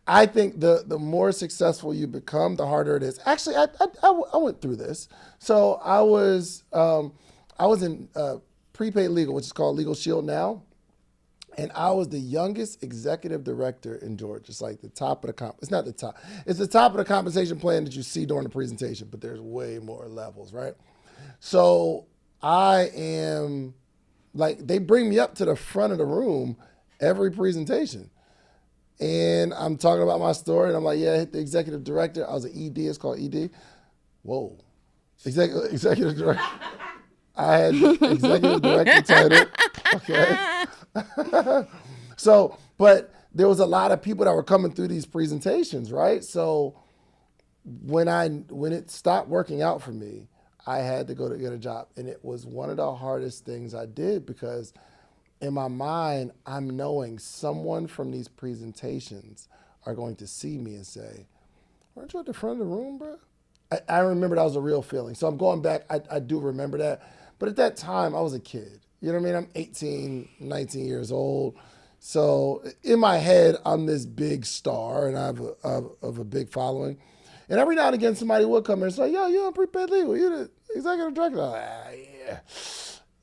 I think the more successful you become, the harder it is. Actually, I went through this. So I was in prepaid legal, which is called Legal Shield now, and I was the youngest executive director in Georgia. It's like the top of the comp. It's not the top. It's the top of the compensation plan that you see during the presentation, but there's way more levels, right? So I am like they bring me up to the front of the room every presentation. And I'm talking about my story, and I'm like, yeah, I hit the executive director. I was an ED, it's called ED. Whoa. Executive director. I had the executive director title. Okay. So, but there was a lot of people that were coming through these presentations, right? So when it stopped working out for me, I had to go to get a job. And it was one of the hardest things I did because in my mind, I'm knowing someone from these presentations are going to see me and say, weren't you at the front of the room, bro? I remember that was a real feeling. So I'm going back, I do remember that. But at that time, I was a kid. You know what I mean? I'm 18, 19 years old. So in my head, I'm this big star and I have a big following. And every now and again, somebody would come in and say, yo, you're on prepaid legal. You're the executive director. I'm like, yeah.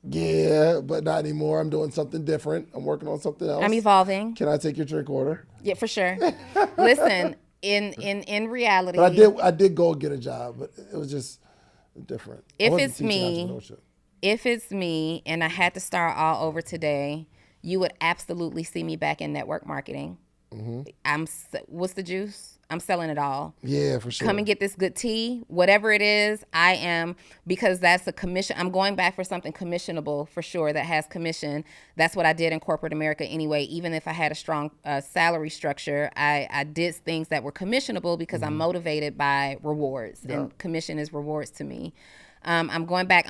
Yeah, but not anymore. I'm doing something different. I'm working on something else. I'm evolving. Can I take your drink order? Yeah, for sure. Listen, in reality, But I did go get a job, but it was just different. If it's me and I had to start all over today, you would absolutely see me back in network marketing. What's the juice? I'm selling it all. Yeah, for sure. Come and get this good tea, whatever it is. I am, because that's a commission. I'm going back for something commissionable for sure that has commission. That's what I did in corporate America anyway. Even if I had a strong salary structure, I did things that were commissionable because I'm motivated by rewards, and commission is rewards to me. I'm going back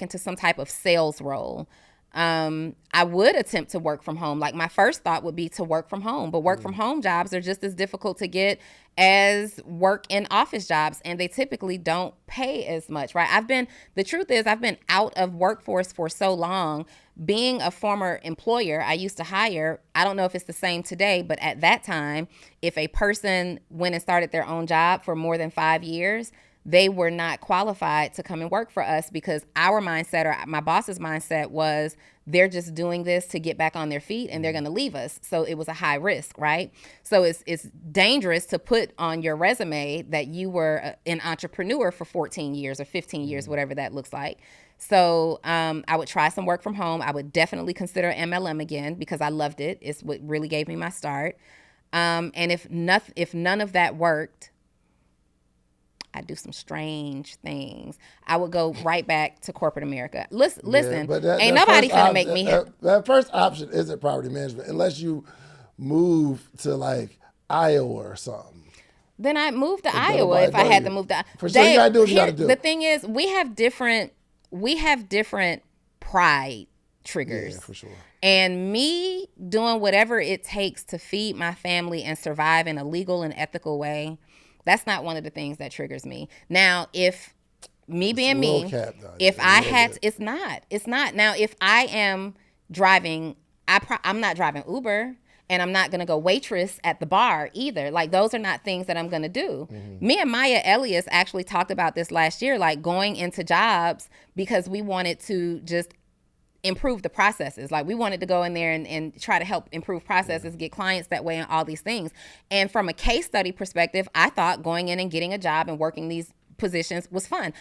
into some type of sales role. I would attempt to work from home. Like my first thought would be to work from home, but work from home jobs are just as difficult to get as work in office jobs, and they typically don't pay as much, right? The truth is I've been out of workforce for so long. Being a former employer, I used to hire, I don't know if it's the same today, but at that time, if a person went and started their own job for more than 5 years, they were not qualified to come and work for us because our mindset, or my boss's mindset, was they're just doing this to get back on their feet and they're going to leave us. So it was a high risk, right? So it's dangerous to put on your resume that you were an entrepreneur for 14 years or 15 years, whatever that looks like. So I would try some work from home. I would definitely consider MLM again because I loved it. It's what really gave me my start. And if none of that worked, I do some strange things. I would go right back to corporate America. Listen, ain't nobody finna make me. That first option isn't property management unless you move to like Iowa or something. Then I'd move to Iowa if I had to move to. For sure, you gotta do what you gotta do. The thing is, we have different pride triggers. Yeah, for sure. And me doing whatever it takes to feed my family and survive in a legal and ethical way, that's not one of the things that triggers me. Now, if me being me, if I had to, it's not. Now, if I am driving, I'm not driving Uber, and I'm not going to go waitress at the bar either. Like, those are not things that I'm going to do. Me and Maya Elias actually talked about this last year, like going into jobs because we wanted to just improve the processes. Like, we wanted to go in there and try to help improve processes, get clients that way, and all these things. And from a case study perspective, I thought going in and getting a job and working these positions was fun.